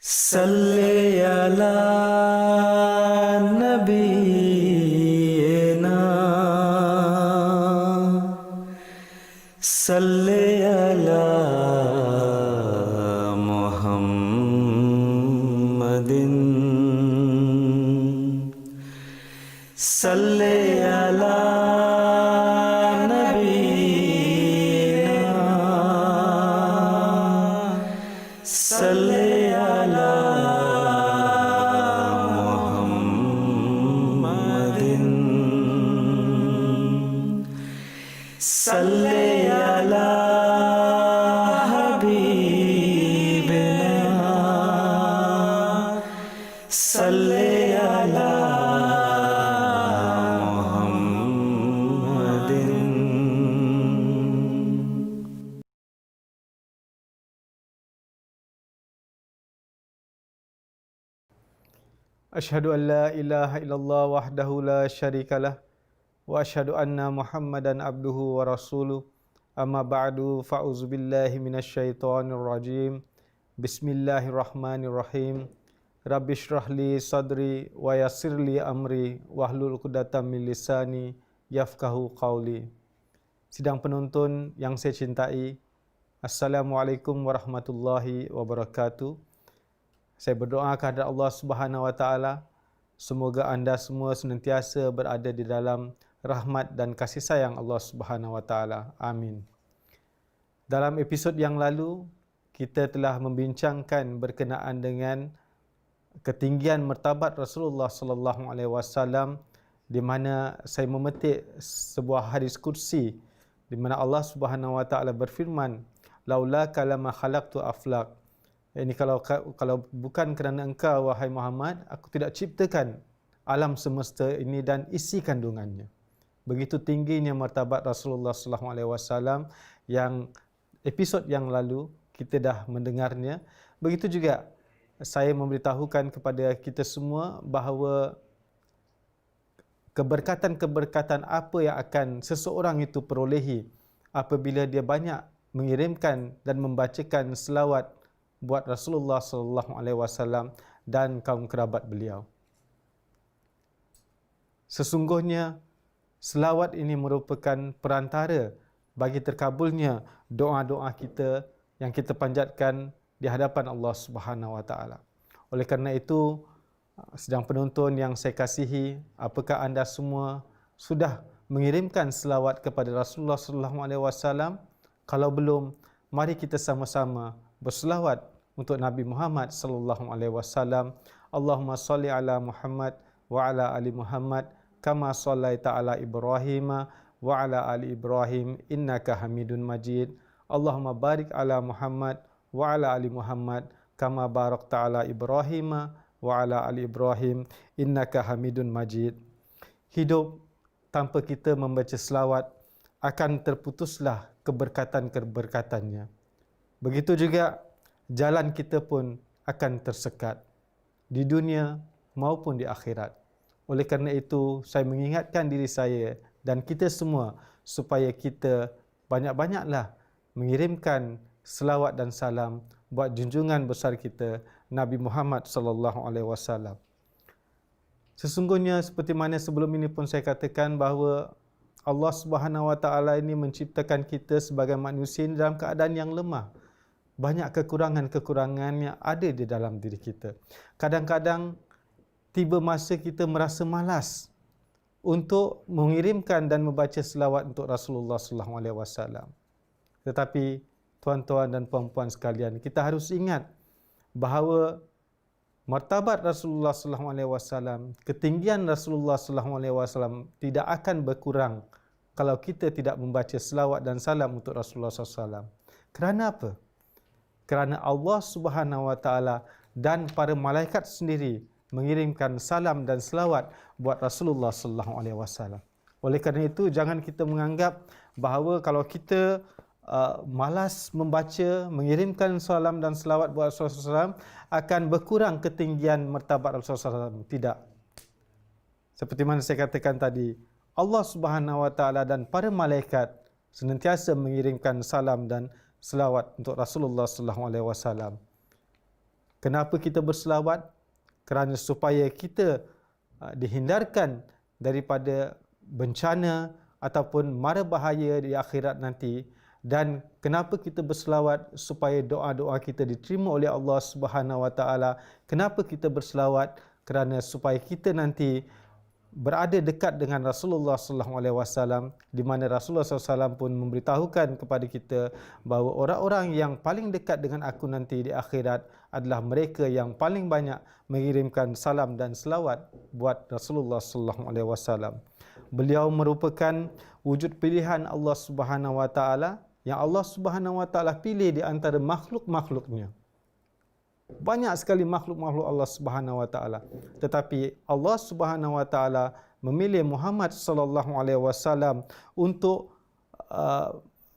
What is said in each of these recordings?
सल्ले अला नबीना सल्ले अला मुहम्मदिन सल्ले अला नबीना सल्ले अला मुहम्मदिन सल्ले अला हबीबिना सल्ले अला मुहम्मदिन। Asyhadu an la ilaha illallah wahdahu la syarikalah wa asyhadu anna Muhammadan abduhu wa rasuluh. Amma ba'du, fa'uzubillahi minasyaitonir rajim. Bismillahirrahmanirrahim. Rabbi shrah li sadri wa yassir li amri wahlul 'uqdatam min lisani yafqahu qawli. Sidang penonton yang saya cintai, Assalamualaikum warahmatullahi wabarakatuh. Saya berdoa kepada Allah Subhanahu Wa Taala, semoga anda semua senantiasa berada di dalam rahmat dan kasih sayang Allah Subhanahu Wa Taala. Amin. Dalam episod yang lalu, kita telah membincangkan berkenaan dengan ketinggian martabat Rasulullah sallallahu alaihi wasallam, di mana saya memetik sebuah hadis kursi di mana Allah Subhanahu Wa Taala berfirman, laula kalama khalaqtu aflaq. Ini kalau bukan kerana engkau wahai Muhammad, aku tidak ciptakan alam semesta ini dan isi kandungannya. Begitu tingginya martabat Rasulullah sallallahu alaihi wasallam yang episod yang lalu kita dah mendengarnya. Begitu juga saya memberitahukan kepada kita semua bahawa keberkatan-keberkatan apa yang akan seseorang itu perolehi apabila dia banyak mengirimkan dan membacakan selawat buat Rasulullah sallallahu alaihi wasallam dan kaum kerabat beliau. Sesungguhnya selawat ini merupakan perantara bagi terkabulnya doa-doa kita yang kita panjatkan di hadapan Allah Subhanahu Wa Taala. Oleh kerana itu, sedang penonton yang saya kasihi, apakah anda semua sudah mengirimkan selawat kepada Rasulullah sallallahu alaihi wasallam? Kalau belum, mari kita sama-sama berselawat untuk Nabi Muhammad sallallahu alaihi wasallam. Allahumma salli ala Muhammad wa ala ali Muhammad kama sallaita ala Ibrahim wa ala ali Ibrahim innaka Hamidun Majid. Allahumma barik ala Muhammad wa ala ali Muhammad kama barakta ala Ibrahim wa ala ali Ibrahim innaka Hamidun Majid. Hidup tanpa kita membaca selawat akan terputuslah keberkatan-keberkatannya. Begitu juga jalan kita pun akan tersekat di dunia maupun di akhirat. Oleh kerana itu, saya mengingatkan diri saya dan kita semua supaya kita banyak-banyaklah mengirimkan selawat dan salam buat junjungan besar kita Nabi Muhammad sallallahu alaihi wasallam. Sesungguhnya seperti mana sebelum ini pun saya katakan bahawa Allah Subhanahu Wa Taala ini menciptakan kita sebagai manusia dalam keadaan yang lemah. Banyak kekurangan-kekurangan yang ada di dalam diri kita. Kadang-kadang tiba masa kita merasa malas untuk mengirimkan dan membaca selawat untuk Rasulullah sallallahu alaihi wasallam. Tetapi tuan-tuan dan puan-puan sekalian, kita harus ingat bahawa martabat Rasulullah sallallahu alaihi wasallam, ketinggian Rasulullah sallallahu alaihi wasallam tidak akan berkurang kalau kita tidak membaca selawat dan salam untuk Rasulullah sallallahu alaihi wasallam. Kerana apa? Kerana Allah Subhanahu Wa Taala dan para malaikat sendiri mengirimkan salam dan selawat buat Rasulullah sallallahu alaihi wasallam. Oleh kerana itu, jangan kita menganggap bahawa kalau kita malas membaca, mengirimkan salam dan selawat buat Rasulullah SAW akan berkurang ketinggian martabat Rasulullah SAW. Tidak. Seperti mana saya katakan tadi, Allah Subhanahu Wa Taala dan para malaikat senantiasa mengirimkan salam dan selawat untuk Rasulullah sallallahu alaihi wasallam. Kenapa kita berselawat? Kerana supaya kita dihindarkan daripada bencana ataupun mara bahaya di akhirat nanti. Dan kenapa kita berselawat? Supaya doa-doa kita diterima oleh Allah Subhanahu Wa Taala. Kenapa kita berselawat? Kerana supaya kita nanti berada dekat dengan Rasulullah sallallahu alaihi wasallam, di mana Rasulullah SAW pun memberitahukan kepada kita bahawa orang-orang yang paling dekat dengan aku nanti di akhirat adalah mereka yang paling banyak mengirimkan salam dan selawat buat Rasulullah sallallahu alaihi wasallam. Beliau merupakan wujud pilihan Allah Subhanahu wa taala yang Allah Subhanahu wa taala pilih di antara makhluk-makhluknya. Banyak sekali makhluk-makhluk Allah Subhanahu wa taala, tetapi Allah Subhanahu wa taala memilih Muhammad sallallahu alaihi wasallam untuk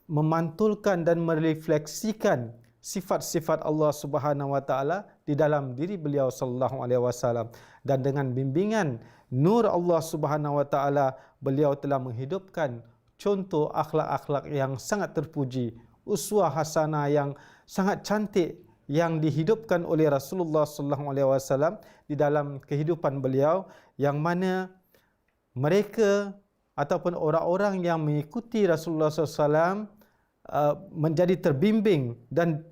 memantulkan dan merefleksikan sifat-sifat Allah Subhanahu wa taala di dalam diri beliau sallallahu alaihi wasallam, dan dengan bimbingan nur Allah Subhanahu wa taala beliau telah menghidupkan contoh akhlak-akhlak yang sangat terpuji, uswah hasanah yang sangat cantik yang dihidupkan oleh Rasulullah sallallahu alaihi wasallam di dalam kehidupan beliau, yang mana mereka ataupun orang-orang yang mengikuti Rasulullah SAW menjadi terbimbing dan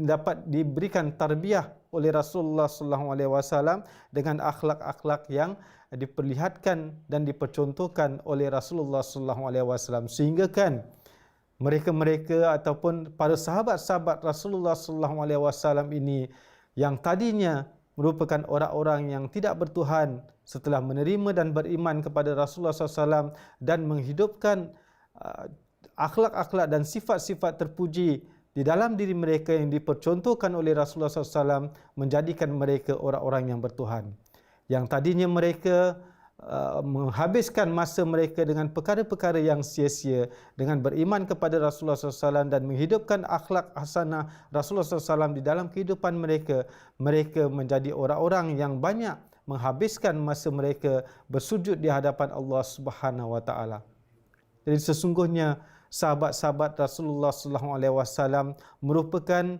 dapat diberikan tarbiyah oleh Rasulullah sallallahu alaihi wasallam dengan akhlak-akhlak yang diperlihatkan dan dipercontohkan oleh Rasulullah sallallahu alaihi wasallam, sehingga kan mereka-mereka ataupun para sahabat-sahabat Rasulullah sallallahu alaihi wasallam ini yang tadinya merupakan orang-orang yang tidak bertuhan, setelah menerima dan beriman kepada Rasulullah SAW dan menghidupkan akhlak-akhlak dan sifat-sifat terpuji di dalam diri mereka yang dipercontohkan oleh Rasulullah SAW, menjadikan mereka orang-orang yang bertuhan. Yang tadinya mereka menghabiskan masa mereka dengan perkara-perkara yang sia-sia, dengan beriman kepada Rasulullah SAW dan menghidupkan akhlak hasanah Rasulullah SAW di dalam kehidupan mereka, mereka menjadi orang-orang yang banyak menghabiskan masa mereka bersujud di hadapan Allah Subhanahu wa taala. Jadi sesungguhnya sahabat-sahabat Rasulullah SAW merupakan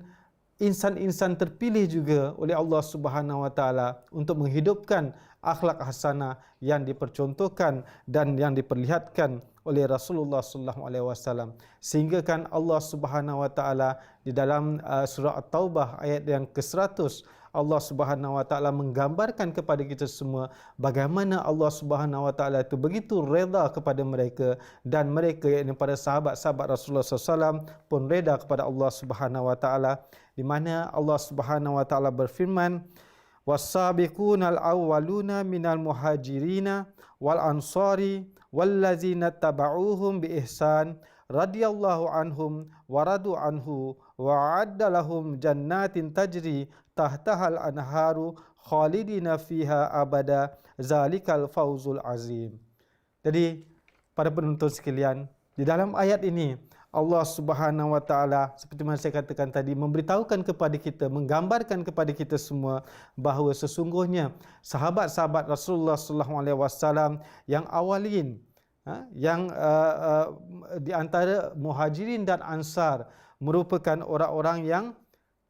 insan-insan terpilih juga oleh Allah Subhanahu wa taala untuk menghidupkan akhlak hasanah yang dipercontohkan dan yang diperlihatkan oleh Rasulullah sallallahu alaihi wasallam, sehingga kan Allah Subhanahu wa taala di dalam surah At-Taubah ayat yang ke-100 Allah Subhanahu wa taala menggambarkan kepada kita semua bagaimana Allah Subhanahu wa taala itu begitu redha kepada mereka, dan mereka yakni para sahabat-sahabat Rasulullah SAW pun redha kepada Allah Subhanahu wa taala, di mana Allah Subhanahu wa taala berfirman, was-sabiqunal awwaluna minal muhajirina wal ansari wallazina tabauhum bi ihsan radhiyallahu anhum wa radu anhu wa a'adda lahum jannatin tajri tahtahal anharu khalidina fiha abada zalikal fawzul azim. Jadi para penonton sekalian, di dalam ayat ini Allah Subhanahu wa taala seperti mana saya katakan tadi memberitahukan kepada kita, menggambarkan kepada kita semua bahawa sesungguhnya sahabat-sahabat Rasulullah sallallahu alaihi wasallam yang awalin, yang di antara muhajirin dan ansar merupakan orang-orang yang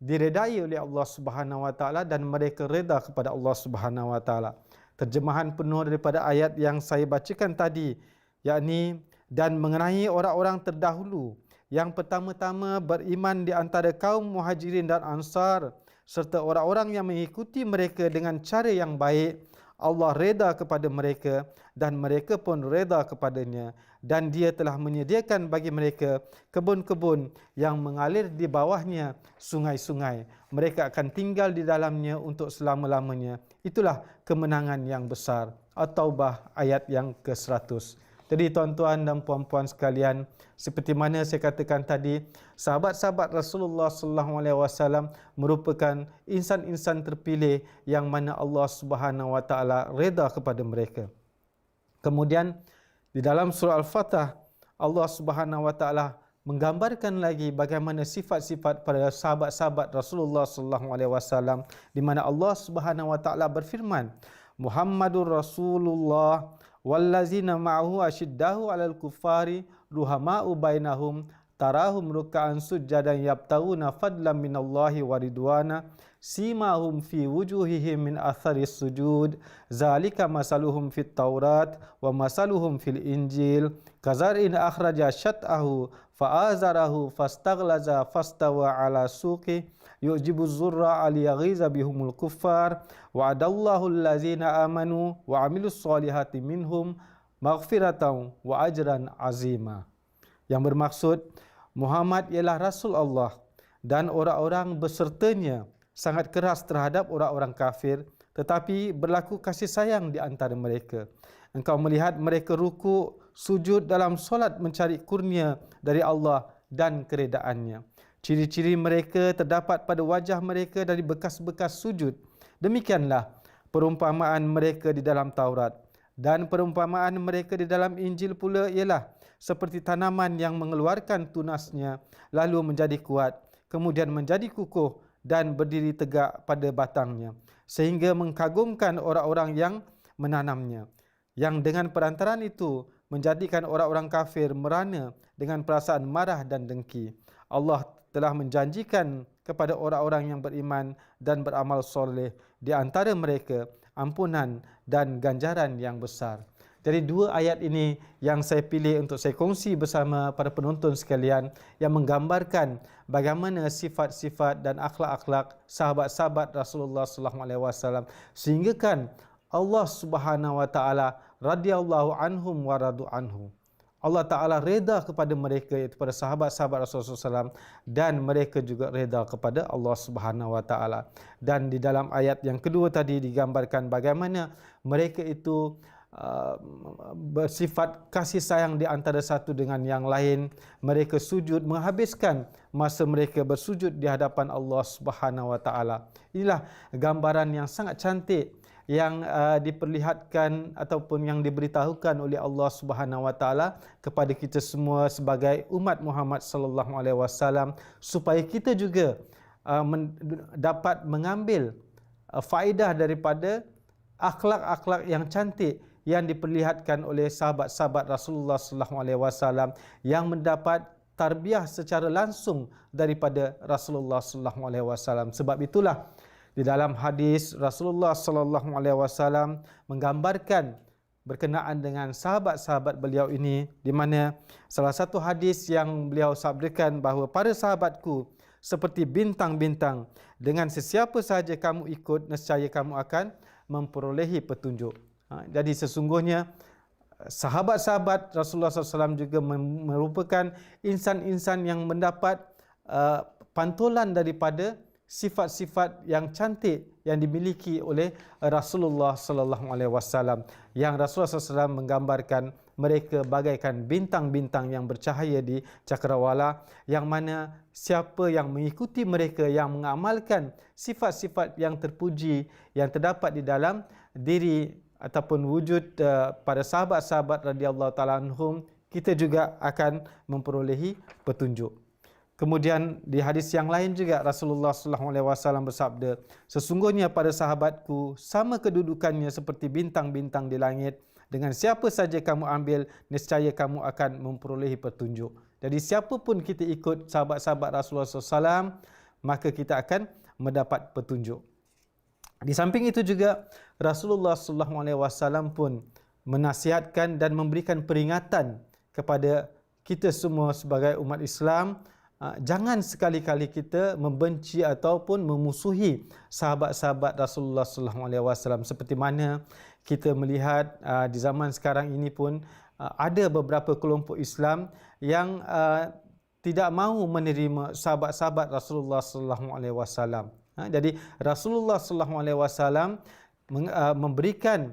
diredai oleh Allah Subhanahu wa taala dan mereka reda kepada Allah Subhanahu wa taala. Terjemahan penuh daripada ayat yang saya bacakan tadi, yakni dan mengenai orang-orang terdahulu yang pertama-tama beriman di antara kaum muhajirin dan ansar serta orang-orang yang mengikuti mereka dengan cara yang baik, Allah reda kepada mereka dan mereka pun reda kepadanya, dan Dia telah menyediakan bagi mereka kebun-kebun yang mengalir di bawahnya sungai-sungai. Mereka akan tinggal di dalamnya untuk selama-lamanya. Itulah kemenangan yang besar. At-Taubah ayat yang ke-100. Jadi tuan-tuan dan puan-puan sekalian, seperti mana saya katakan tadi, sahabat-sahabat Rasulullah sallallahu alaihi wasallam merupakan insan-insan terpilih yang mana Allah Subhanahu wa taala redha kepada mereka. Kemudian di dalam surah Al-Fatah, Allah Subhanahu wa taala menggambarkan lagi bagaimana sifat-sifat para sahabat-sahabat Rasulullah sallallahu alaihi wasallam, di mana Allah Subhanahu wa taala berfirman, Muhammadur Rasulullah wallazina ma'ahu asyiddahu 'alal kuffari ruhama'u bainahum tarahum ruk'an sujjadan yabtaguna fadlan minallahi wa ridwana simahum fi wujuhihim min atharis sujud zalika masaluhum fit Taurat wa masaluhum fil Injil kazar'in akhraja syat'ahu fa'azarahu fastaghlaza fastawa ala suqi yu'jibu zurra aliyaghiza bihumul kuffar wa'adallahu allazina amanu wa amilus solihati minhum maghfiratan wa ajran azima. Yang bermaksud Muhammad ialah Rasul Allah dan orang-orang besertanya sangat keras terhadap orang-orang kafir, tetapi berlaku kasih sayang di antara mereka. Engkau melihat mereka ruku, sujud dalam solat mencari kurnia dari Allah dan keredaannya. Ciri-ciri mereka terdapat pada wajah mereka dari bekas-bekas sujud. Demikianlah perumpamaan mereka di dalam Taurat. Dan perumpamaan mereka di dalam Injil pula ialah seperti tanaman yang mengeluarkan tunasnya, lalu menjadi kuat, kemudian menjadi kukuh dan berdiri tegak pada batangnya, sehingga mengkagumkan orang-orang yang menanamnya. Yang dengan perantaraan itu menjadikan orang-orang kafir merana dengan perasaan marah dan dengki. Allah telah menjanjikan kepada orang-orang yang beriman dan beramal soleh di antara mereka ampunan dan ganjaran yang besar. Jadi dua ayat ini yang saya pilih untuk saya kongsi bersama para penonton sekalian yang menggambarkan bagaimana sifat-sifat dan akhlak-akhlak sahabat-sahabat Rasulullah sallallahu alaihi wasallam sehingga kan Allah Subhanahu wa taala radhiyallahu anhum wa radu anhu. Allah Ta'ala reda kepada mereka, iaitu para sahabat-sahabat Rasulullah SAW, dan mereka juga reda kepada Allah Subhanahu Wa Ta'ala. Dan di dalam ayat yang kedua tadi digambarkan bagaimana mereka itu bersifat kasih sayang di antara satu dengan yang lain. Mereka sujud, menghabiskan masa mereka bersujud di hadapan Allah Subhanahu Wa Ta'ala. Inilah gambaran yang sangat cantik yang diperlihatkan ataupun yang diberitahukan oleh Allah Subhanahu wa taala kepada kita semua sebagai umat Muhammad sallallahu alaihi wasallam supaya kita juga dapat mengambil faedah daripada akhlak-akhlak yang cantik yang diperlihatkan oleh sahabat-sahabat Rasulullah sallallahu alaihi wasallam yang mendapat tarbiyah secara langsung daripada Rasulullah sallallahu alaihi wasallam. Sebab itulah di dalam hadis Rasulullah sallallahu alaihi wasallam menggambarkan berkenaan dengan sahabat-sahabat beliau ini, di mana salah satu hadis yang beliau sabdakan bahawa para sahabatku seperti bintang-bintang, dengan sesiapa sahaja kamu ikut nescaya kamu akan memperolehi petunjuk. Jadi sesungguhnya sahabat-sahabat Rasulullah SAW juga merupakan insan-insan yang mendapat pantulan daripada sifat-sifat yang cantik yang dimiliki oleh Rasulullah sallallahu alaihi wasallam, yang Rasulullah SAW menggambarkan mereka bagaikan bintang-bintang yang bercahaya di cakrawala, yang mana siapa yang mengikuti mereka, yang mengamalkan sifat-sifat yang terpuji yang terdapat di dalam diri ataupun wujud para sahabat-sahabat radhiyallahu taala anhum, kita juga akan memperolehi petunjuk. Kemudian di hadis yang lain juga Rasulullah SAW bersabda, sesungguhnya pada sahabatku sama kedudukannya seperti bintang-bintang di langit. Dengan siapa saja kamu ambil, nescaya kamu akan memperolehi petunjuk. Jadi siapapun kita ikut sahabat-sahabat Rasulullah SAW, maka kita akan mendapat petunjuk. Di samping itu juga Rasulullah SAW pun menasihatkan dan memberikan peringatan kepada kita semua sebagai umat Islam. Jangan sekali-kali kita membenci ataupun memusuhi sahabat-sahabat Rasulullah SAW. Seperti mana kita melihat di zaman sekarang ini pun ada beberapa kelompok Islam yang tidak mahu menerima sahabat-sahabat Rasulullah SAW. Jadi Rasulullah SAW memberikan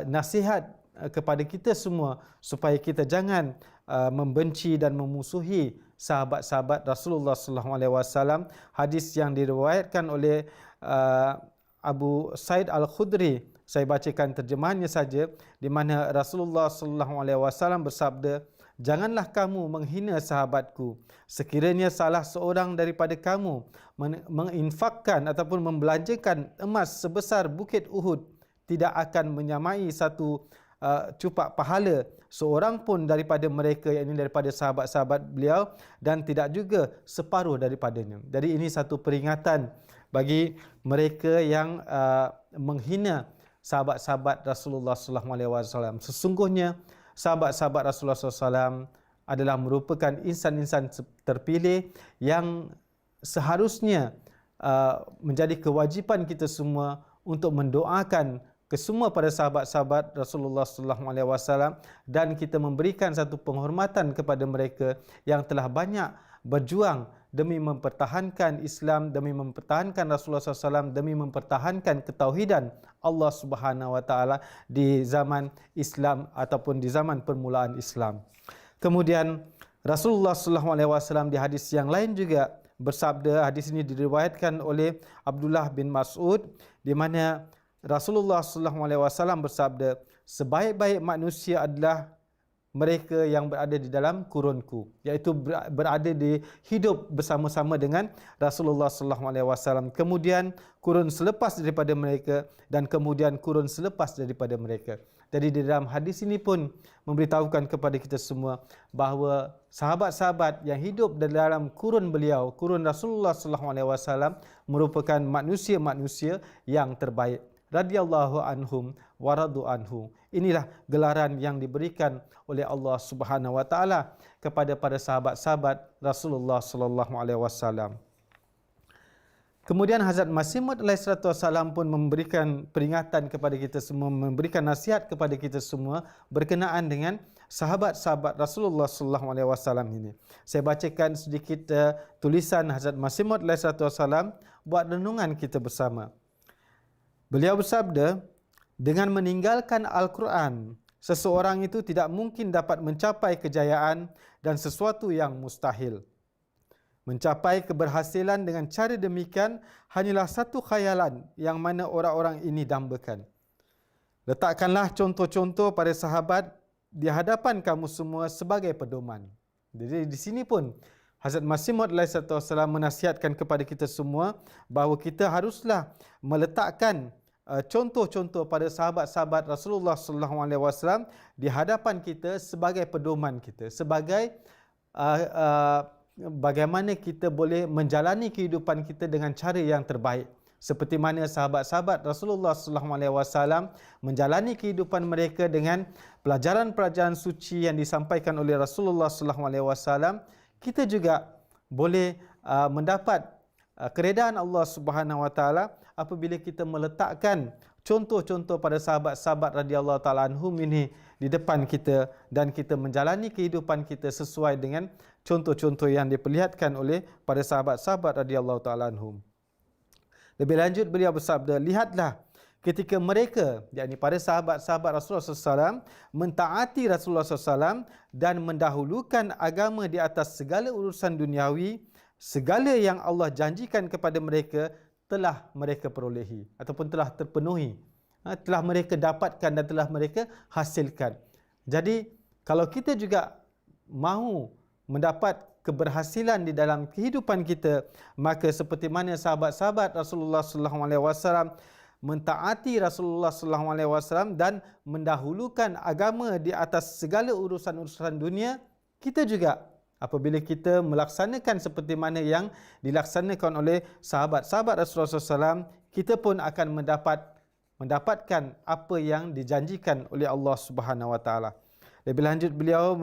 nasihat kepada kita semua supaya kita jangan membenci dan memusuhi sahabat-sahabat Rasulullah SAW. Hadis yang diriwayatkan oleh Abu Sa'id Al-Khudri, saya bacakan terjemahannya saja, di mana Rasulullah SAW bersabda, janganlah kamu menghina sahabatku. Sekiranya salah seorang daripada kamu menginfakkan ataupun membelanjakan emas sebesar bukit Uhud, tidak akan menyamai satu cupak pahala seorang pun daripada mereka, yakni daripada sahabat-sahabat beliau, dan tidak juga separuh daripadanya. Jadi ini satu peringatan bagi mereka yang menghina sahabat-sahabat Rasulullah sallallahu alaihi wasallam. Sesungguhnya sahabat-sahabat Rasulullah SAW adalah merupakan insan-insan terpilih yang seharusnya menjadi kewajipan kita semua untuk mendoakan kesemua pada sahabat-sahabat Rasulullah sallallahu alaihi wasallam dan kita memberikan satu penghormatan kepada mereka yang telah banyak berjuang demi mempertahankan Islam, demi mempertahankan Rasulullah SAW, demi mempertahankan ketauhidan Allah Subhanahu wa taala di zaman Islam ataupun di zaman permulaan Islam. Kemudian Rasulullah sallallahu alaihi wasallam di hadis yang lain juga bersabda, hadis ini diriwayatkan oleh Abdullah bin Mas'ud, di mana Rasulullah sallallahu alaihi wasallam bersabda, sebaik-baik manusia adalah mereka yang berada di dalam kurunku, iaitu berada di hidup bersama-sama dengan Rasulullah sallallahu alaihi wasallam. Kemudian kurun selepas daripada mereka dan kemudian kurun selepas daripada mereka. Jadi di dalam hadis ini pun memberitahukan kepada kita semua bahawa sahabat-sahabat yang hidup dalam kurun beliau, kurun Rasulullah sallallahu alaihi wasallam merupakan manusia-manusia yang terbaik. Radhiyallahu anhum wa radu anhu. Inilah gelaran yang diberikan oleh Allah Subhanahu wa taala kepada para sahabat-sahabat Rasulullah sallallahu alaihi wasallam. Kemudian Hazrat Masih Maud alaihissalatu wassalam pun memberikan peringatan kepada kita semua, memberikan nasihat kepada kita semua berkenaan dengan sahabat-sahabat Rasulullah sallallahu alaihi wasallam ini. Saya bacakan sedikit tulisan Hazrat Masih Maud alaihissalatu wassalam buat renungan kita bersama. Beliau bersabda, dengan meninggalkan Al-Quran, seseorang itu tidak mungkin dapat mencapai kejayaan dan sesuatu yang mustahil. Mencapai keberhasilan dengan cara demikian hanyalah satu khayalan yang mana orang-orang ini dambakan. Letakkanlah contoh-contoh pada sahabat di hadapan kamu semua sebagai pedoman. Jadi di sini pun Hazrat Masih Maud alaihissalatu wassalam menasihatkan kepada kita semua bahawa kita haruslah meletakkan contoh-contoh pada sahabat-sahabat Rasulullah sallallahu alaihi wasallam di hadapan kita sebagai pedoman kita, sebagai bagaimana kita boleh menjalani kehidupan kita dengan cara yang terbaik, seperti mana sahabat-sahabat Rasulullah sallallahu alaihi wasallam menjalani kehidupan mereka dengan pelajaran-pelajaran suci yang disampaikan oleh Rasulullah sallallahu alaihi wasallam. Kita juga boleh mendapat keredaan Allah Subhanahu wa taala apabila kita meletakkan contoh-contoh pada sahabat-sahabat radhiyallahu taala anhum ini di depan kita dan kita menjalani kehidupan kita sesuai dengan contoh-contoh yang diperlihatkan oleh pada sahabat-sahabat radhiyallahu taala anhum. Lebih lanjut beliau bersabda, lihatlah ketika mereka, yakni para sahabat-sahabat Rasulullah SAW, mentaati Rasulullah SAW dan mendahulukan agama di atas segala urusan duniawi, segala yang Allah janjikan kepada mereka telah mereka perolehi ataupun telah terpenuhi, telah mereka dapatkan dan telah mereka hasilkan. Jadi kalau kita juga mahu mendapat keberhasilan di dalam kehidupan kita, maka seperti mana sahabat-sahabat Rasulullah sallallahu alaihi wasallam mentaati Rasulullah sallallahu alaihi wasallam dan mendahulukan agama di atas segala urusan-urusan dunia, kita juga apabila kita melaksanakan seperti mana yang dilaksanakan oleh sahabat-sahabat Rasulullah SAW, kita pun akan mendapatkan apa yang dijanjikan oleh Allah Subhanahu wa taala. Lebih lanjut beliau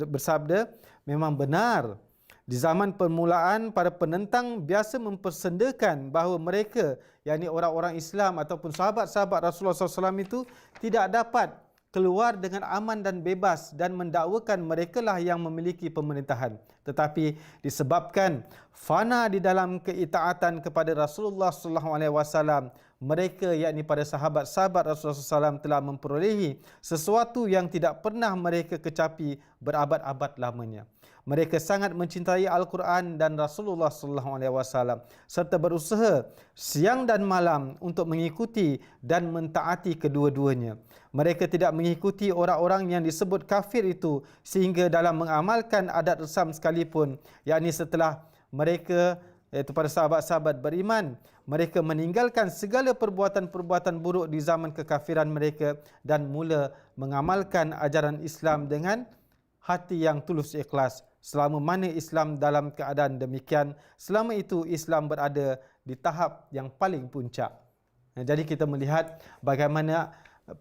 bersabda, memang benar di zaman permulaan para penentang biasa mempersendakan bahawa mereka, yakni orang-orang Islam ataupun sahabat-sahabat Rasulullah SAW itu tidak dapat keluar dengan aman dan bebas dan mendakwakan merekalah yang memiliki pemerintahan. Tetapi disebabkan fana di dalam keitaatan kepada Rasulullah sallallahu alaihi wasallam, mereka yakni pada sahabat-sahabat Rasulullah SAW telah memperolehi sesuatu yang tidak pernah mereka kecapi berabad-abad lamanya. Mereka sangat mencintai Al-Quran dan Rasulullah SAW serta berusaha siang dan malam untuk mengikuti dan mentaati kedua-duanya. Mereka tidak mengikuti orang-orang yang disebut kafir itu sehingga dalam mengamalkan adat resam sekalipun, yakni setelah mereka, iaitu para sahabat-sahabat beriman, mereka meninggalkan segala perbuatan-perbuatan buruk di zaman kekafiran mereka dan mula mengamalkan ajaran Islam dengan hati yang tulus ikhlas. Selama mana Islam dalam keadaan demikian, selama itu Islam berada di tahap yang paling puncak. Jadi kita melihat bagaimana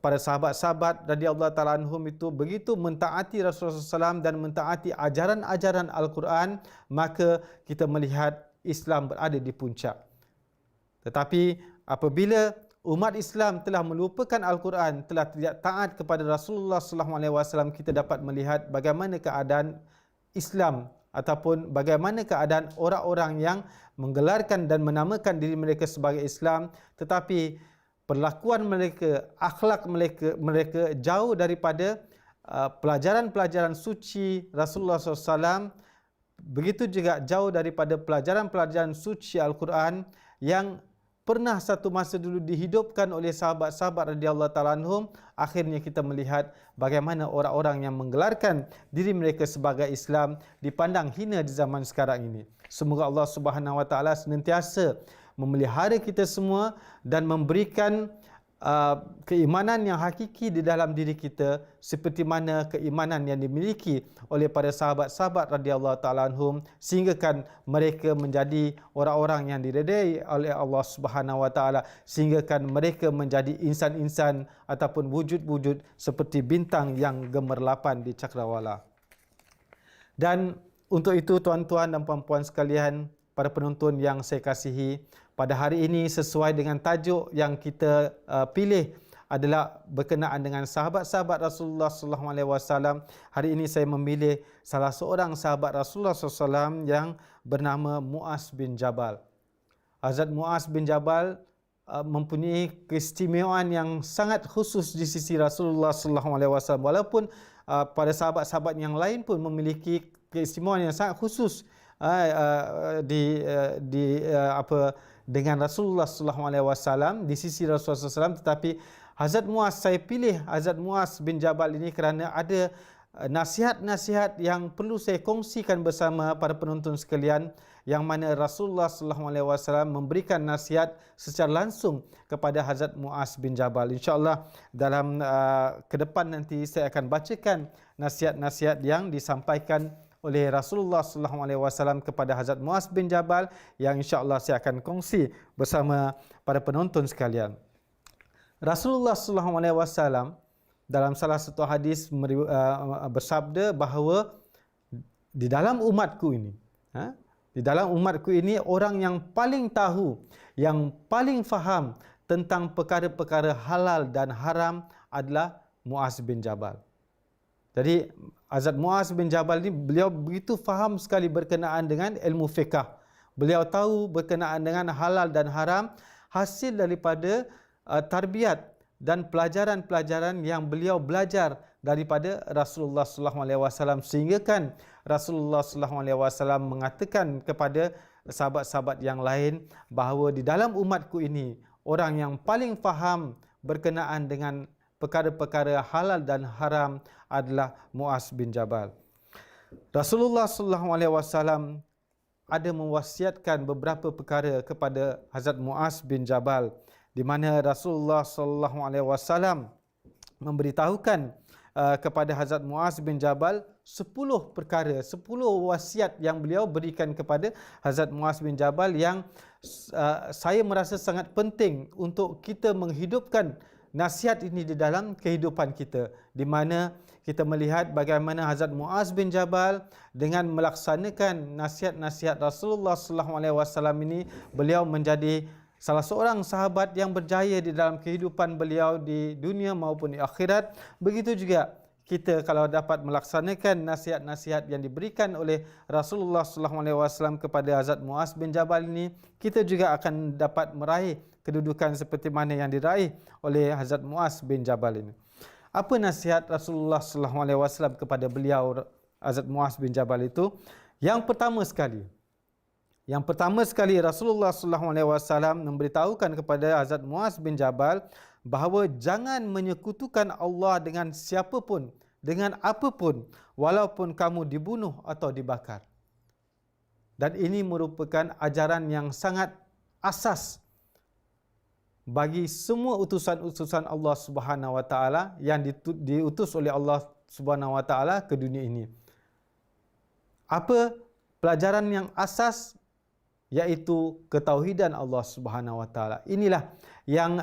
para sahabat-sahabat radhiyallahu ta'ala anhum itu begitu mentaati Rasulullah SAW dan mentaati ajaran-ajaran Al-Quran, maka kita melihat Islam berada di puncak. Tetapi apabila umat Islam telah melupakan Al-Quran, telah tidak taat kepada Rasulullah SAW, kita dapat melihat bagaimana keadaan Islam ataupun bagaimana keadaan orang-orang yang menggelarkan dan menamakan diri mereka sebagai Islam, tetapi perlakuan mereka, akhlak mereka jauh daripada pelajaran-pelajaran suci Rasulullah SAW. Begitu juga jauh daripada pelajaran-pelajaran suci Al-Quran yang pernah satu masa dulu dihidupkan oleh sahabat-sahabat radhiyallahu ta'ala anhum. Akhirnya kita melihat bagaimana orang-orang yang menggelarkan diri mereka sebagai Islam dipandang hina di zaman sekarang ini. Semoga Allah Subhanahu wa taala senantiasa memelihara kita semua dan memberikan keimanan yang hakiki di dalam diri kita seperti mana keimanan yang dimiliki oleh para sahabat-sahabat radhiyallahu ta'ala anhum, sehinggakan mereka menjadi orang-orang yang diredai oleh Allah Subhanahu wa taala, sehinggakan mereka menjadi insan-insan ataupun wujud-wujud seperti bintang yang gemerlapan di cakrawala. Dan untuk itu tuan-tuan dan puan-puan sekalian, para penonton yang saya kasihi, pada hari ini sesuai dengan tajuk yang kita pilih adalah berkenaan dengan sahabat-sahabat Rasulullah SAW. Hari ini saya memilih salah seorang sahabat Rasulullah SAW yang bernama Muaz bin Jabal. Hazrat Muaz bin Jabal mempunyai keistimewaan yang sangat khusus di sisi Rasulullah SAW. Walaupun pada sahabat-sahabat yang lain pun memiliki keistimewaan yang sangat khusus dengan Rasulullah SAW, di sisi Rasulullah SAW, tetapi Hazrat Muaz, saya pilih Hazrat Muaz bin Jabal ini kerana ada nasihat-nasihat yang perlu saya kongsikan bersama para penonton sekalian, yang mana Rasulullah SAW memberikan nasihat secara langsung kepada Hazrat Muaz bin Jabal. InsyaAllah dalam ke depan nanti saya akan bacakan nasihat-nasihat yang disampaikan oleh Rasulullah SAW kepada Hazrat Muaz bin Jabal, yang insya-Allah saya akan kongsi bersama para penonton sekalian. Rasulullah SAW dalam salah satu hadis bersabda bahawa di dalam umatku ini orang yang paling tahu, yang paling faham tentang perkara-perkara halal dan haram adalah Muaz bin Jabal. Jadi Hazrat Muaz bin Jabal ni beliau begitu faham sekali berkenaan dengan ilmu fiqh. Beliau tahu berkenaan dengan halal dan haram hasil daripada tarbiyat dan pelajaran-pelajaran yang beliau belajar daripada Rasulullah SAW, sehingga kan Rasulullah SAW mengatakan kepada sahabat-sahabat yang lain bahawa di dalam umatku ini orang yang paling faham berkenaan dengan perkara-perkara halal dan haram adalah Muaz bin Jabal. Rasulullah SAW ada mewasiatkan beberapa perkara kepada Hazrat Muaz bin Jabal, di mana Rasulullah SAW memberitahukan kepada Hazrat Muaz bin Jabal 10 perkara, 10 wasiat yang beliau berikan kepada Hazrat Muaz bin Jabal, yang saya merasa sangat penting untuk kita menghidupkan nasihat ini di dalam kehidupan kita, di mana kita melihat bagaimana Hazrat Muaz bin Jabal dengan melaksanakan nasihat-nasihat Rasulullah SAW ini, beliau menjadi salah seorang sahabat yang berjaya di dalam kehidupan beliau di dunia maupun di akhirat. Begitu juga kita kalau dapat melaksanakan nasihat-nasihat yang diberikan oleh Rasulullah SAW kepada Hazrat Muaz bin Jabal ini, kita juga akan dapat meraih kedudukan seperti mana yang diraih oleh Hazrat Muaz bin Jabal ini. Apa nasihat Rasulullah SAW kepada beliau, Hazrat Muaz bin Jabal itu? Yang pertama sekali Rasulullah SAW memberitahukan kepada Hazrat Muaz bin Jabal bahawa jangan menyekutukan Allah dengan siapapun, dengan apapun, walaupun kamu dibunuh atau dibakar. Dan ini merupakan ajaran yang sangat asas bagi semua utusan-utusan Allah Subhanahu wa taala yang diutus oleh Allah Subhanahu wa taala ke dunia ini. Apa pelajaran yang asas iaitu ketauhidan Allah Subhanahu wa taala. Inilah yang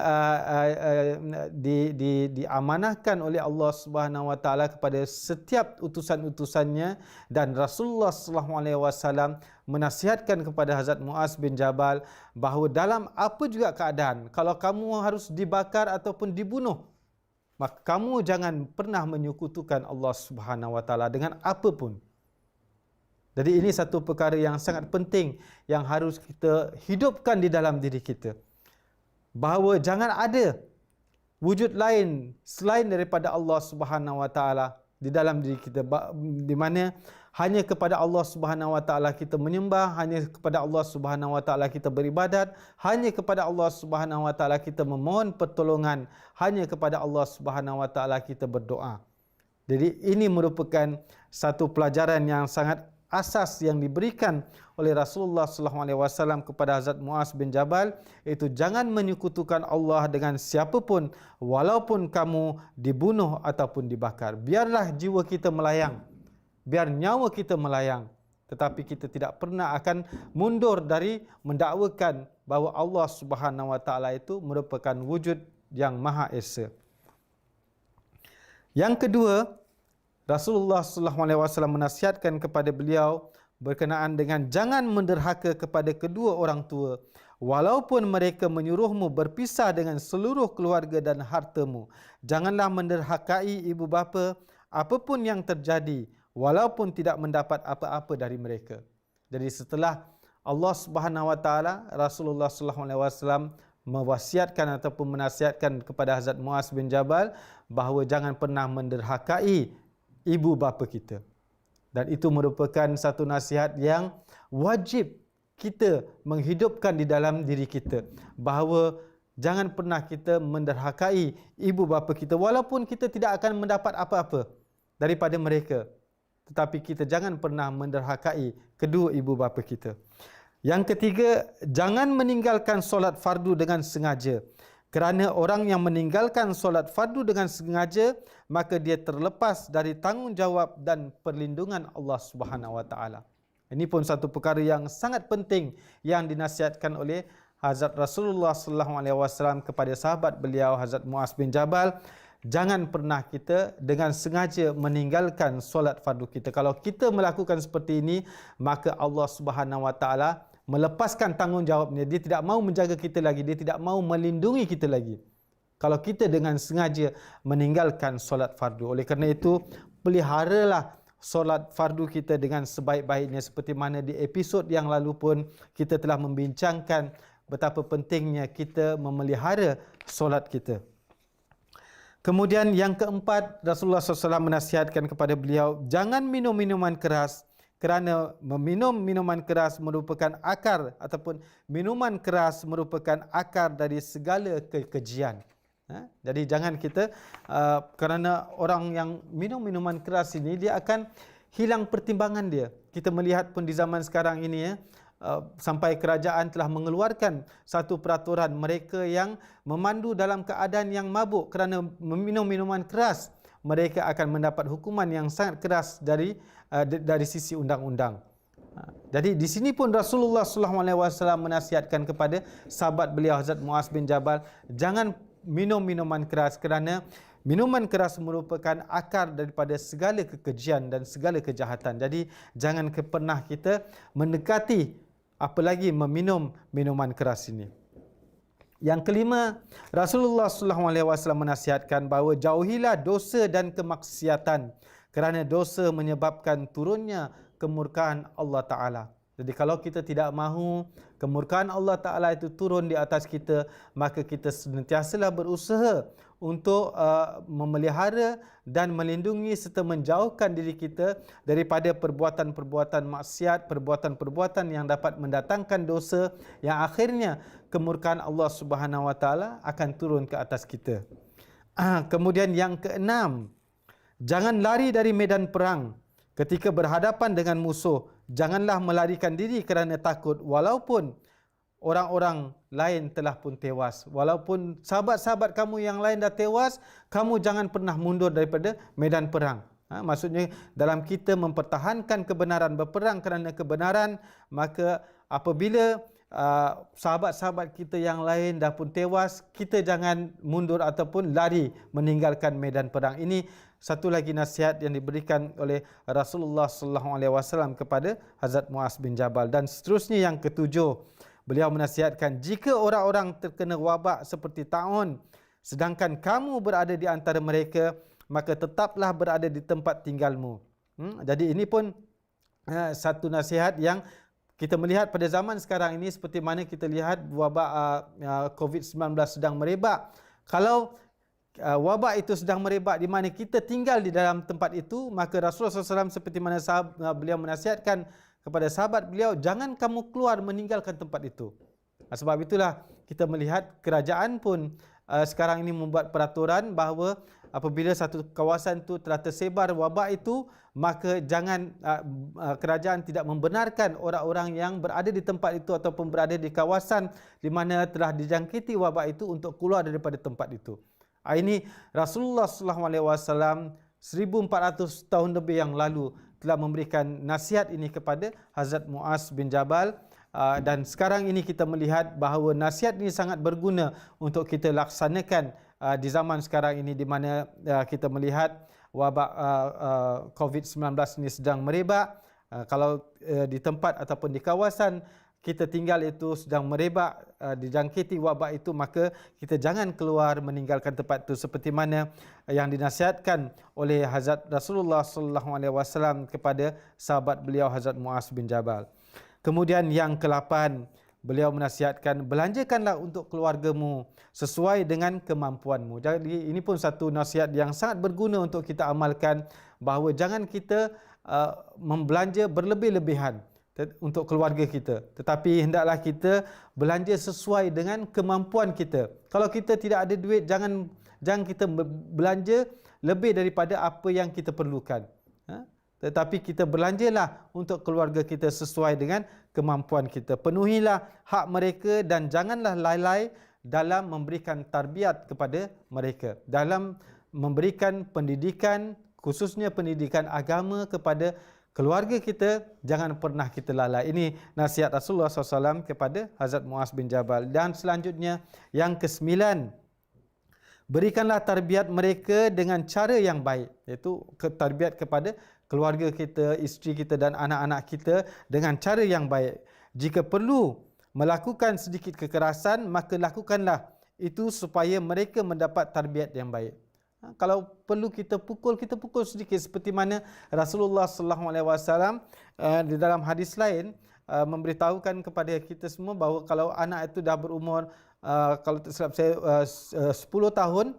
diamanahkan oleh Allah Subhanahu wa taala kepada setiap utusan-utusannya, dan Rasulullah sallallahu alaihi wasallam menasihatkan kepada Hazrat Muaz bin Jabal bahawa dalam apa juga keadaan, kalau kamu harus dibakar ataupun dibunuh, maka kamu jangan pernah menyekutukan Allah Subhanahu wa taala dengan apapun. Jadi ini satu perkara yang sangat penting yang harus kita hidupkan di dalam diri kita. Bahawa jangan ada wujud lain selain daripada Allah Subhanahu wa taala di dalam diri kita, di mana hanya kepada Allah Subhanahu wa taala kita menyembah, hanya kepada Allah Subhanahu wa taala kita beribadat, hanya kepada Allah Subhanahu wa taala kita memohon pertolongan, hanya kepada Allah Subhanahu wa taala kita berdoa. Jadi ini merupakan satu pelajaran yang sangat asas yang diberikan oleh Rasulullah sallallahu alaihi wasallam kepada Hazrat Muaz bin Jabal, iaitu jangan menyekutukan Allah dengan siapapun walaupun kamu dibunuh ataupun dibakar. Biarlah jiwa kita melayang, biar nyawa kita melayang, tetapi kita tidak pernah akan mundur dari mendakwakan bahawa Allah Subhanahu wa taala itu merupakan wujud yang Maha Esa. Yang kedua, Rasulullah sallallahu alaihi wasallam menasihatkan kepada beliau berkenaan dengan jangan menderhaka kepada kedua orang tua walaupun mereka menyuruhmu berpisah dengan seluruh keluarga dan hartamu. Janganlah menderhakai ibu bapa apapun yang terjadi walaupun tidak mendapat apa-apa dari mereka. Jadi setelah Allah Subhanahu wa taala, Rasulullah sallallahu alaihi wasallam mewasiatkan ataupun menasihatkan kepada Hazrat Muaz bin Jabal bahawa jangan pernah menderhakai ibu bapa kita. Dan itu merupakan satu nasihat yang wajib kita menghidupkan di dalam diri kita, bahawa jangan pernah kita menderhakai ibu bapa kita walaupun kita tidak akan mendapat apa-apa daripada mereka, tetapi kita jangan pernah menderhakai kedua ibu bapa kita. Yang ketiga, jangan meninggalkan solat fardu dengan sengaja. Kerana orang yang meninggalkan solat fardu dengan sengaja, maka dia terlepas dari tanggungjawab dan perlindungan Allah Subhanahu wa taala. Ini pun satu perkara yang sangat penting yang dinasihatkan oleh Hazrat Rasulullah sallallahu alaihi wasallam kepada sahabat beliau Hazrat Muaz bin Jabal. Jangan pernah kita dengan sengaja meninggalkan solat fardu kita. Kalau kita melakukan seperti ini, maka Allah Subhanahu wa taala melepaskan tanggungjawabnya. Dia tidak mahu menjaga kita lagi, dia tidak mahu melindungi kita lagi kalau kita dengan sengaja meninggalkan solat fardu. Oleh kerana itu, peliharalah solat fardu kita dengan sebaik-baiknya, seperti mana di episod yang lalu pun kita telah membincangkan betapa pentingnya kita memelihara solat kita. Kemudian yang keempat, Rasulullah SAW menasihatkan kepada beliau, jangan minum minuman keras, kerana meminum minuman keras merupakan akar ataupun minuman keras merupakan akar dari segala kekejian. Jadi jangan kita kerana orang yang minum minuman keras ini, dia akan hilang pertimbangan dia. Kita melihat pun di zaman sekarang ini sampai kerajaan telah mengeluarkan satu peraturan, mereka yang memandu dalam keadaan yang mabuk kerana meminum minuman keras, mereka akan mendapat hukuman yang sangat keras dari sisi undang-undang. Jadi di sini pun Rasulullah SAW menasihatkan kepada sahabat beliau Hazrat Muaz bin Jabal, jangan minum minuman keras kerana minuman keras merupakan akar daripada segala kekejian dan segala kejahatan. Jadi jangan pernah kita mendekati apalagi meminum minuman keras ini. Yang kelima, Rasulullah SAW menasihatkan bahawa jauhilah dosa dan kemaksiatan kerana dosa menyebabkan turunnya kemurkaan Allah Ta'ala. Jadi kalau kita tidak mahu kemurkaan Allah Ta'ala itu turun di atas kita, maka kita senantiasalah berusaha untuk memelihara dan melindungi serta menjauhkan diri kita daripada perbuatan-perbuatan maksiat, perbuatan-perbuatan yang dapat mendatangkan dosa yang akhirnya kemurkaan Allah Subhanahu wa taala akan turun ke atas kita. Kemudian yang keenam, jangan lari dari medan perang. Ketika berhadapan dengan musuh, janganlah melarikan diri kerana takut walaupun orang-orang lain telah pun tewas. Walaupun sahabat-sahabat kamu yang lain dah tewas, kamu jangan pernah mundur daripada medan perang. Maksudnya dalam kita mempertahankan kebenaran, berperang kerana kebenaran, maka apabila sahabat-sahabat kita yang lain dah pun tewas, kita jangan mundur ataupun lari meninggalkan medan perang. Ini satu lagi nasihat yang diberikan oleh Rasulullah sallallahu alaihi wasallam kepada Hazrat Muaz bin Jabal. Dan seterusnya yang ketujuh, beliau menasihatkan, jika orang-orang terkena wabak seperti taun sedangkan kamu berada di antara mereka, maka tetaplah berada di tempat tinggalmu. Jadi ini pun satu nasihat yang kita melihat pada zaman sekarang ini, seperti mana kita lihat wabak COVID-19 sedang merebak. Kalau wabak itu sedang merebak di mana kita tinggal di dalam tempat itu, maka Rasulullah SAW seperti mana beliau menasihatkan kepada sahabat beliau, jangan kamu keluar meninggalkan tempat itu. Sebab itulah kita melihat kerajaan pun sekarang ini membuat peraturan bahawa apabila satu kawasan itu telah tersebar wabak itu, maka jangan kerajaan tidak membenarkan orang-orang yang berada di tempat itu ataupun berada di kawasan di mana telah dijangkiti wabak itu untuk keluar daripada tempat itu. Ini Rasulullah SAW 1400 tahun lebih yang lalu telah memberikan nasihat ini kepada Hazrat Muaz bin Jabal. Dan sekarang ini kita melihat bahawa nasihat ini sangat berguna untuk kita laksanakan di zaman sekarang ini, di mana kita melihat wabak COVID-19 ini sedang merebak. Kalau di tempat ataupun di kawasan kita tinggal itu sedang merebak, dijangkiti wabak itu, maka kita jangan keluar meninggalkan tempat itu, seperti mana yang dinasihatkan oleh Hazrat Rasulullah SAW kepada sahabat beliau Hazrat Muaz bin Jabal. Kemudian yang ke-8, beliau menasihatkan, belanjakanlah untuk keluargamu sesuai dengan kemampuanmu. Jadi ini pun satu nasihat yang sangat berguna untuk kita amalkan, bahawa jangan kita membelanja berlebih-lebihan untuk keluarga kita, tetapi hendaklah kita belanja sesuai dengan kemampuan kita. Kalau kita tidak ada duit, jangan kita belanja lebih daripada apa yang kita perlukan. Tetapi kita belanjalah untuk keluarga kita sesuai dengan kemampuan kita. Penuhilah hak mereka dan janganlah lalai dalam memberikan tarbiyat kepada mereka, dalam memberikan pendidikan, khususnya pendidikan agama kepada keluarga kita, jangan pernah kita lalai. Ini nasihat Rasulullah SAW kepada Hazrat Muaz bin Jabal. Dan selanjutnya yang ke-9, berikanlah tarbiyat mereka dengan cara yang baik, iaitu tarbiyat kepada keluarga kita, isteri kita dan anak-anak kita dengan cara yang baik. Jika perlu melakukan sedikit kekerasan, maka lakukanlah itu supaya mereka mendapat tarbiyat yang baik. Kalau perlu kita pukul sedikit, seperti mana Rasulullah SAW di dalam hadis lain memberitahukan kepada kita semua bahawa kalau anak itu dah berumur kalau tak silap saya 10 tahun,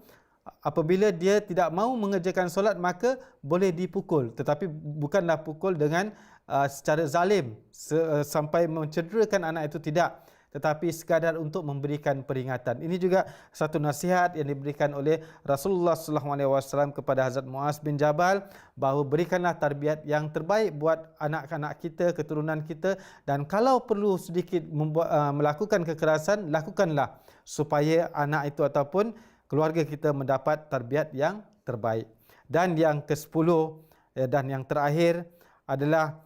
apabila dia tidak mahu mengerjakan solat, maka boleh dipukul, tetapi bukanlah pukul dengan secara zalim sampai mencederakan anak itu, tidak, tetapi sekadar untuk memberikan peringatan. Ini juga satu nasihat yang diberikan oleh Rasulullah SAW kepada Hazrat Muaz bin Jabal, bahawa berikanlah tarbiyat yang terbaik buat anak-anak kita, keturunan kita, dan kalau perlu sedikit melakukan kekerasan, lakukanlah supaya anak itu ataupun keluarga kita mendapat tarbiyat yang terbaik. Dan yang ke-10 dan yang terakhir adalah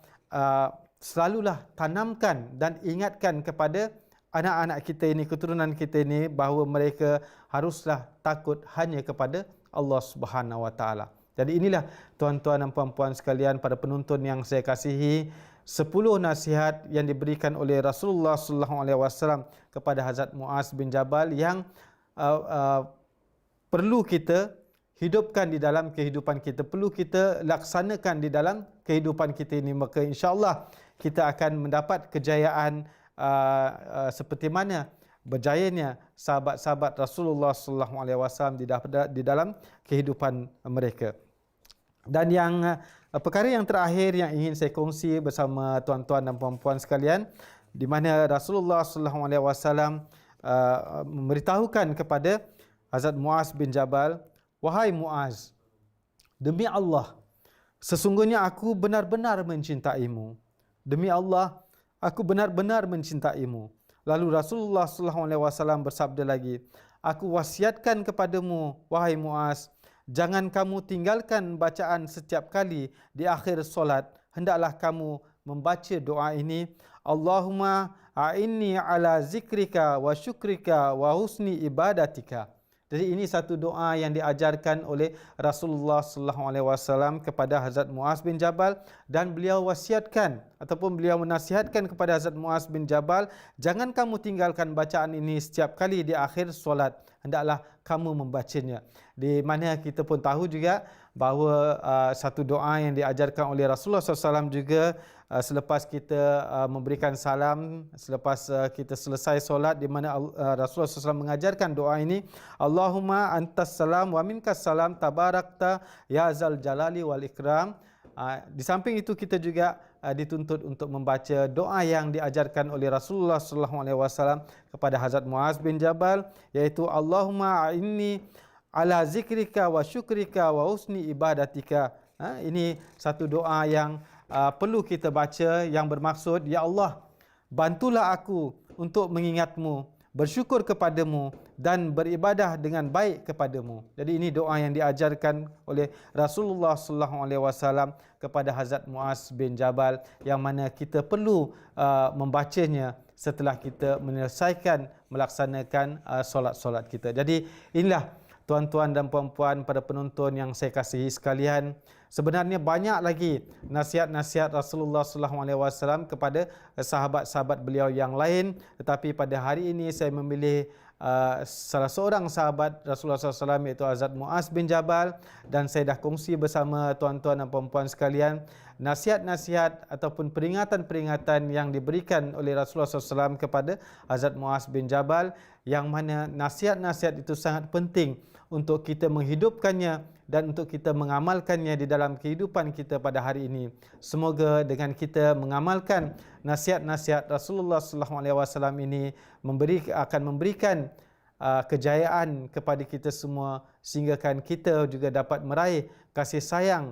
selalulah tanamkan dan ingatkan kepada anak-anak kita ini, keturunan kita ini, bahawa mereka haruslah takut hanya kepada Allah Subhanahu Wa Taala. Jadi inilah tuan-tuan dan puan-puan sekalian, para penonton yang saya kasihi, 10 nasihat yang diberikan oleh Rasulullah SAW kepada Hazrat Muaz bin Jabal yang perlu kita hidupkan di dalam kehidupan kita, perlu kita laksanakan di dalam kehidupan kita ini. Maka insya-Allah kita akan mendapat kejayaan seperti mana berjayanya sahabat-sahabat Rasulullah SAW di dalam kehidupan mereka. Dan yang perkara yang terakhir yang ingin saya kongsi bersama tuan-tuan dan puan-puan sekalian, di mana Rasulullah SAW memberitahukan kepada Hazrat Muaz bin Jabal, wahai Muaz, demi Allah, sesungguhnya aku benar-benar mencintaimu. Demi Allah, aku benar-benar mencintaimu. Lalu Rasulullah SAW bersabda lagi, aku wasiatkan kepadamu, wahai Muaz, jangan kamu tinggalkan bacaan setiap kali di akhir solat. Hendaklah kamu membaca doa ini, Allahumma a'inni ala zikrika wa syukrika wa husni ibadatika. Jadi ini satu doa yang diajarkan oleh Rasulullah sallallahu alaihi wasallam kepada Hazrat Muaz bin Jabal, dan beliau wasiatkan ataupun beliau menasihatkan kepada Hazrat Muaz bin Jabal, jangan kamu tinggalkan bacaan ini setiap kali di akhir solat, hendaklah kamu membacanya. Di mana kita pun tahu juga bahawa satu doa yang diajarkan oleh Rasulullah SAW juga selepas kita memberikan salam, selepas kita selesai solat, di mana Rasulullah SAW mengajarkan doa ini, Allahumma antas salam wa minkas salam tabarakta ya zal jalali wal ikram. Di samping itu kita juga dituntut untuk membaca doa yang diajarkan oleh Rasulullah SAW kepada Hazrat Muaz bin Jabal, iaitu Allahumma inni ala zikrika wa syukrika wa husni ibadatika. Ini satu doa yang perlu kita baca, yang bermaksud, ya Allah, bantulah aku untuk mengingatmu, bersyukur kepadamu dan beribadah dengan baik kepadamu. Jadi ini doa yang diajarkan oleh Rasulullah SAW kepada Hazrat Muaz bin Jabal, yang mana kita perlu membacanya setelah kita menyelesaikan melaksanakan solat-solat kita. Jadi inilah tuan-tuan dan puan-puan, para penonton yang saya kasihi sekalian, sebenarnya banyak lagi nasihat-nasihat Rasulullah SAW kepada sahabat-sahabat beliau yang lain, tetapi pada hari ini saya memilih salah seorang sahabat Rasulullah SAW, iaitu Hazrat Muaz bin Jabal, dan saya dah kongsi bersama tuan-tuan dan puan-puan sekalian nasihat-nasihat ataupun peringatan-peringatan yang diberikan oleh Rasulullah SAW kepada Hazrat Muaz bin Jabal, yang mana nasihat-nasihat itu sangat penting untuk kita menghidupkannya dan untuk kita mengamalkannya di dalam kehidupan kita pada hari ini. Semoga dengan kita mengamalkan nasihat-nasihat Rasulullah SAW ini akan memberikan kejayaan kepada kita semua, sehinggakan kita juga dapat meraih kasih sayang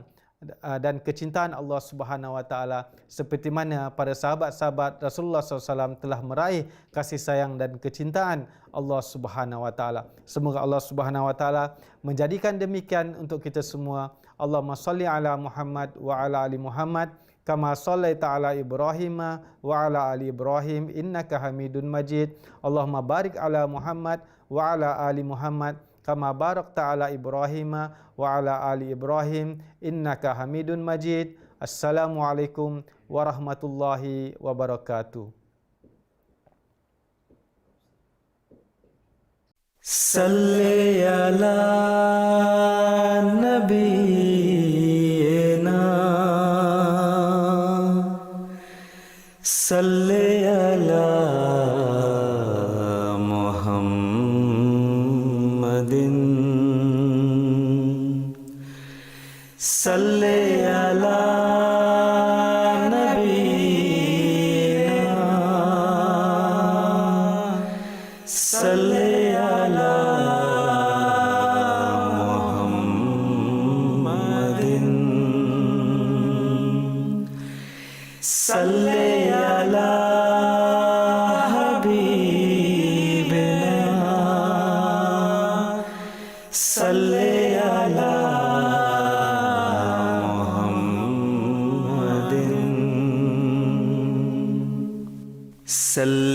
dan kecintaan Allah Subhanahu Wa Taala, seperti mana para sahabat-sahabat Rasulullah SAW telah meraih kasih sayang dan kecintaan Allah Subhanahu Wa Taala. Semoga Allah Subhanahu Wa Taala menjadikan demikian untuk kita semua. Allahumma salli ala Muhammad wa ala ali Muhammad kama sallaita ala Ibrahim wa ala ali Ibrahim innaka Hamidun Majid. Allahumma barik ala Muhammad wa ala ali Muhammad kama barakta ala Ibrahim wa ala ali Ibrahim innaka Hamidun Majid. Assalamualaikum warahmatullahi wabarakatuh. Salli ala nabiyyina, salli ala Muhammadin, salli ala nabiyyina, salli ala Muhammadin, salli ala habibina, salli ala Muhammadin, salli